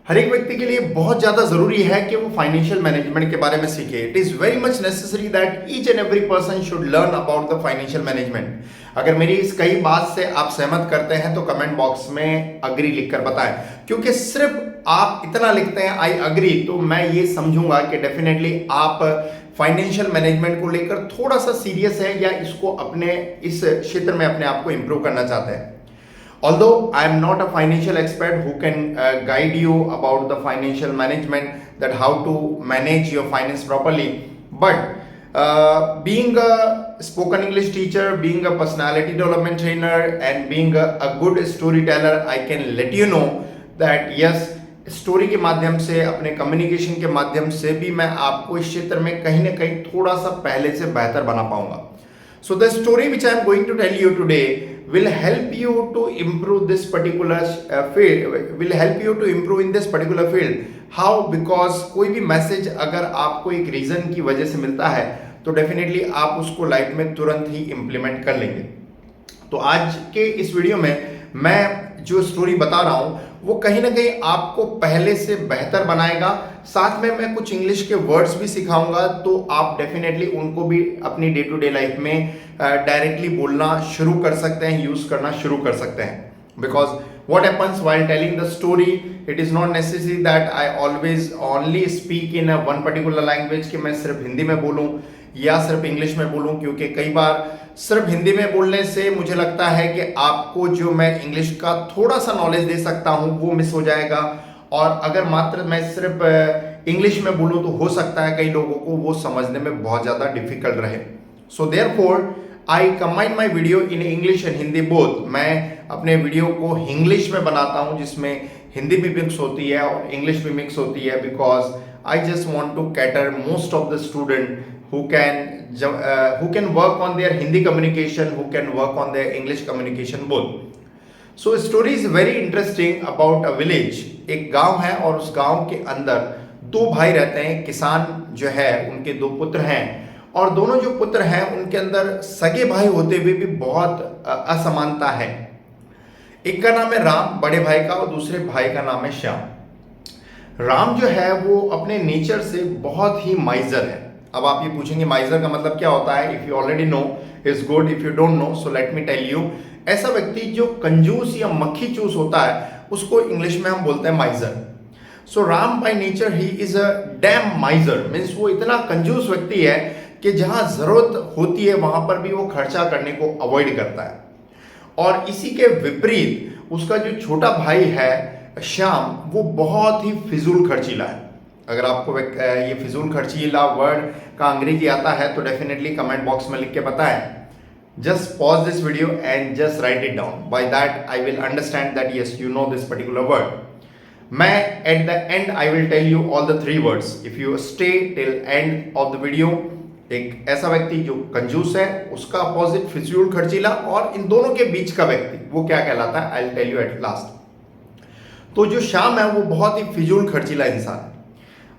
हर एक व्यक्ति के लिए बहुत ज़्यादा ज़रूरी है कि वो फाइनेंशियल मैनेजमेंट के बारे में सीखे। It is very much necessary that each and every person should learn about the financial management. अगर मेरी इस कई बात से आप सहमत करते हैं तो कमेंट बॉक्स में अग्री लिखकर बताएं, क्योंकि सिर्फ आप इतना लिखते हैं आई अग्री तो मैं ये समझूंगा कि डेफिनेटली आप फाइनेंशियल मैनेजमेंट को लेकर थोड़ा सा सीरियस है या इसको अपने इस क्षेत्र में अपने आप को इंप्रूव करना चाहते हैं। Although I am not a financial expert who can guide you about the financial management, that how to manage your finance properly, but being a spoken English teacher, being a personality development trainer, and being a good storyteller, I can let you know that yes, story के माध्यम से, अपने communication के माध्यम से भी मैं आपको इस क्षेत्र में कहीं ना कहीं थोड़ा सा पहले से बेहतर बना पाऊंगा। So the story which I am going to tell you today will help you to improve this particular field, will help you to improve in this particular field. How? Because कोई भी मैसेज अगर आपको एक reason की वजह से मिलता है तो डेफिनेटली आप उसको लाइफ में तुरंत ही इम्प्लीमेंट कर लेंगे। तो आज के इस वीडियो में मैं जो स्टोरी बता रहा हूं वो कहीं ना कहीं आपको पहले से बेहतर बनाएगा। साथ में मैं कुछ इंग्लिश के वर्ड्स भी सिखाऊंगा तो आप डेफिनेटली उनको भी अपनी डे टू डे लाइफ में डायरेक्टली बोलना शुरू कर सकते हैं, यूज करना शुरू कर सकते हैं। Because what happens while telling the story, it is not necessary that I always only speak in a one particular language, कि मैं सिर्फ हिंदी में बोलूं या सिर्फ इंग्लिश में बोलूं, क्योंकि कई बार सिर्फ हिंदी में बोलने से मुझे लगता है कि आपको जो मैं इंग्लिश का थोड़ा सा नॉलेज दे सकता हूं वो मिस हो जाएगा, और अगर मात्र मैं सिर्फ इंग्लिश में बोलूं तो हो सकता है कई लोगों को वो समझने में बहुत ज़्यादा डिफिकल्ट रहे। So therefore I combine my video in English and Hindi both. मैं अपने वीडियो को इंग्लिश में बनाता हूं जिसमें हिंदी भी मिक्स होती है और इंग्लिश भी मिक्स होती है, because I just want to cater most of the student who can work on their Hindi communication, who can work on their English communication both. So story is very interesting about a village. एक गांव है और उस गांव के अंदर दो भाई रहते हैं। किसान जो है उनके दो पुत्र हैं और दोनों जो पुत्र हैं उनके अंदर सगे भाई होते हुए भी बहुत असमानता है। एक का नाम है राम बड़े भाई का और दूसरे भाई का नाम है श्याम। राम जो है वो अपने नेचर से बहुत ही माइजर है। अब आप ये पूछेंगे माइजर का मतलब क्या होता है? If you already know is good, if you don't know so let me tell you. ऐसा व्यक्ति जो कंजूस या मक्खी चूस होता है उसको इंग्लिश में हम बोलते हैं माइजर। सो Ram by nature he is a dam माइजर, means वो इतना कंजूस व्यक्ति है कि जहां जरूरत होती है वहां पर भी वो खर्चा करने को अवॉइड करता है। और इसी के विपरीत उसका जो छोटा भाई है श्याम वो बहुत ही फिजूल खर्चीला है। अगर आपको ये फिजूल खर्चीला वर्ड का अंग्रेजी आता है तो डेफिनेटली कमेंट बॉक्स में लिख के बताएं। Just pause this video and just write it down, by that I will understand that yes you know this particular word. मैं at the end I will tell you all the three words if you stay till end of the video. एक ऐसा व्यक्ति जो कंजूस है, उसका opposite फिजूल खर्चीला, और इन दोनों के बीच का व्यक्ति वो क्या कहलाता है, I will tell you at last. तो जो श्याम है वो बहुत ही फिजूल खर्चीला इंसान है।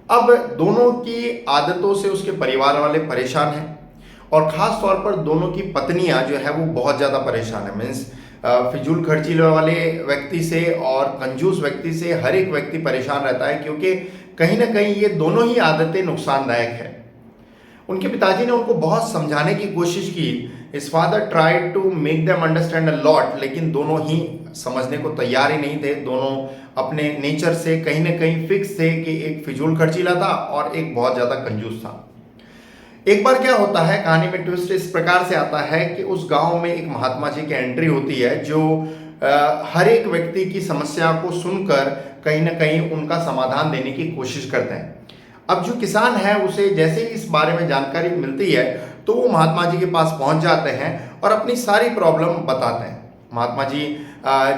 अब दोनों की आदतों से उसके परिवार वाले परेशान हैं और खास तौर पर दोनों की पत्नियां जो है वो बहुत ज़्यादा परेशान है। मीन्स फिजूल खर्चीले वाले व्यक्ति से और कंजूस व्यक्ति से हर एक व्यक्ति परेशान रहता है, क्योंकि कहीं ना कहीं ये दोनों ही आदतें नुकसानदायक है। उनके पिताजी ने उनको बहुत समझाने की कोशिश की। His father tried to make them understand a lot, लेकिन दोनों ही समझने को तैयार ही नहीं थे। दोनों अपने नेचर से कहीं ना कहीं फिक्स थे कि एक फिजूल खर्चीला था और एक बहुत ज़्यादा कंजूस था। एक बार क्या होता है, कहानी में ट्विस्ट इस प्रकार से आता है कि उस गांव में एक महात्मा जी की एंट्री होती है जो हर एक व्यक्ति की समस्या को सुनकर कहीं ना कहीं उनका समाधान देने की कोशिश करते हैं। अब जो किसान है उसे जैसे ही इस बारे में जानकारी मिलती है तो वो महात्मा जी के पास पहुंच जाते हैं और अपनी सारी प्रॉब्लम बताते हैं। महात्मा जी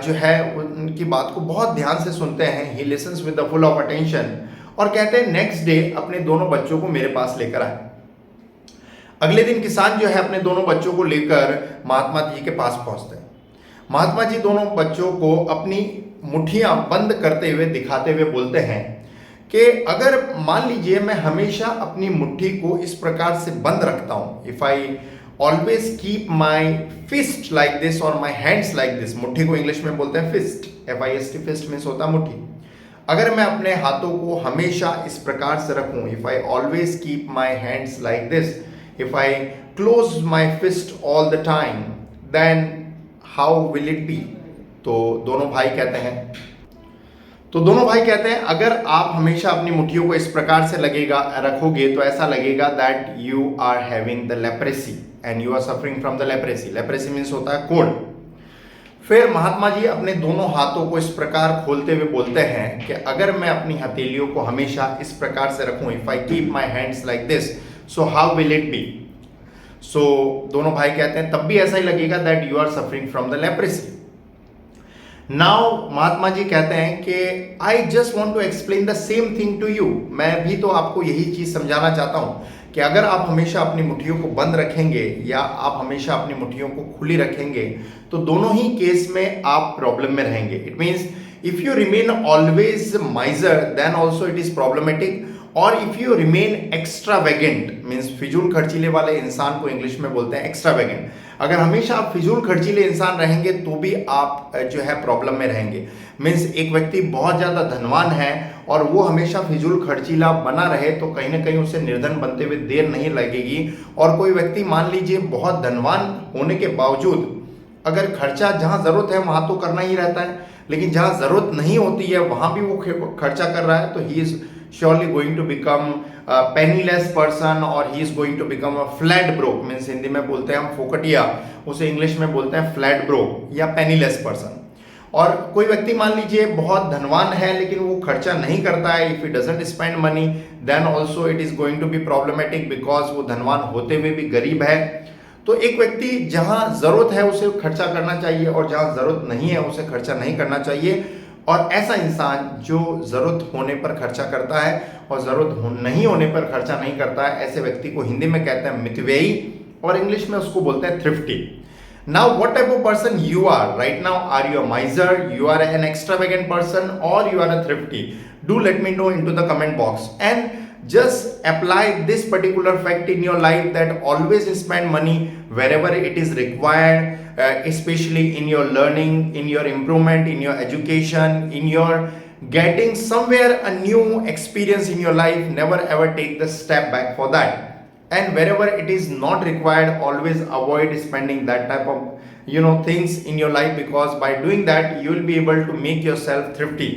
जो है उनकी बात को बहुत ध्यान से सुनते हैं। ही lessons with the full of attention और कहते हैं नेक्स्ट डे अपने दोनों बच्चों को मेरे पास लेकर आए। अगले दिन किसान जो है अपने दोनों बच्चों को लेकर महात्मा जी के पास पहुंचते हैं। महात्मा जी दोनों बच्चों को अपनी मुट्ठियां बंद करते हुए दिखाते हुए बोलते हैं कि अगर मान लीजिए मैं हमेशा अपनी मुट्ठी को इस प्रकार से बंद रखता हूं, if I always keep my fist like this और माई हैंड्स लाइक दिस, मुट्ठी को इंग्लिश में बोलते हैं फिस्ट, FIST, फिस्ट मीन्स होता है मुट्ठी। अगर मैं अपने हाथों को हमेशा इस प्रकार से रखूं, if I always keep my hands like this, if I close my fist all the time, then how will it be. तो दोनों भाई कहते हैं अगर आप हमेशा अपनी मुट्ठियों को इस प्रकार से रखोगे तो ऐसा लगेगा that you are having the leprosy and you are suffering from the leprosy. Leprosy means होता है कोढ़। फिर महात्मा जी अपने दोनों हाथों को इस प्रकार खोलते हुए बोलते हैं कि अगर मैं अपनी हथेलियों को हमेशा इस प्रकार से रखूं, if I keep my hands like this, so how will it be. So दोनों भाई कहते हैं तब भी ऐसा ही लगेगा that you are suffering from the leprosy. Now Mahatma ji कहते हैं कि I just want to explain the same thing to you. मैं भी तो आपको यही चीज समझाना चाहता हूं कि अगर आप हमेशा अपनी मुट्ठियों को बंद रखेंगे या आप हमेशा अपनी मुट्ठियों को खुली रखेंगे तो दोनों ही केस में आप प्रॉब्लम में रहेंगे। It means if you remain always miser then also it is problematic, और if you remain extravagant means फिजूल खर्चीले वाले इंसान को इंग्लिश में बोलते हैं एक्स्ट्रावेगेंट। अगर हमेशा आप फिजूल खर्चीले इंसान रहेंगे तो भी आप जो है प्रॉब्लम में रहेंगे। मीन्स एक व्यक्ति बहुत ज़्यादा धनवान है और वो हमेशा फिजूल खर्चीला बना रहे तो कहीं ना कहीं उसे निर्धन बनते हुए देर नहीं लगेगी। और कोई व्यक्ति मान लीजिए बहुत धनवान होने के बावजूद अगर खर्चा जहाँ ज़रूरत है वहाँ तो करना ही रहता है, लेकिन जहाँ ज़रूरत नहीं होती है वहाँ भी वो खर्चा कर रहा है, तो he is surely going to become a penniless person or he is going to become a flat broke। Means Hindi में बोलते हैं हम फोकटिया, उसे इंग्लिश में बोलते हैं फ्लैट ब्रोक या पेनीलेस पर्सन। और कोई व्यक्ति मान लीजिए बहुत धनवान है लेकिन वो खर्चा नहीं करता है, if he doesn't spend money then also it is going to be problematic because वो धनवान होते हुए भी गरीब है। तो एक व्यक्ति जहां जरूरत है उसे खर्चा करना चाहिए और जहां जरूरत नहीं है उसे खर्चा नहीं करना चाहिए। और ऐसा इंसान जो जरूरत होने पर खर्चा करता है और जरूरत नहीं होने पर खर्चा नहीं करता है, ऐसे व्यक्ति को हिंदी में कहते हैं मितव्ययी और इंग्लिश में उसको बोलते हैं thrifty. Now what type of person you are right now? Are you a miser, you are an extravagant person और you are a thrifty? Do let me know into the comment box and just apply this particular fact in your life that always spend money wherever it is required, especially in your learning, in your improvement, in your education, in your getting somewhere a new experience in your life. Never ever take the step back for that. And wherever it is not required, always avoid spending that type of things in your life, because by doing that you will be able to make yourself thrifty.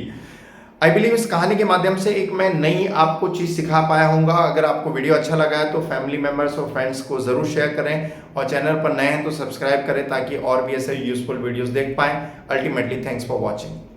I believe इस कहानी के माध्यम से एक मैं नई आपको चीज़ सिखा पाया हूँगा। अगर आपको वीडियो अच्छा लगा है तो फैमिली मेम्बर्स और फ्रेंड्स को ज़रूर शेयर करें और चैनल पर नए हैं तो सब्सक्राइब करें ताकि और भी ऐसे यूजफुल वीडियोस देख पाएं। Ultimately thanks for watching.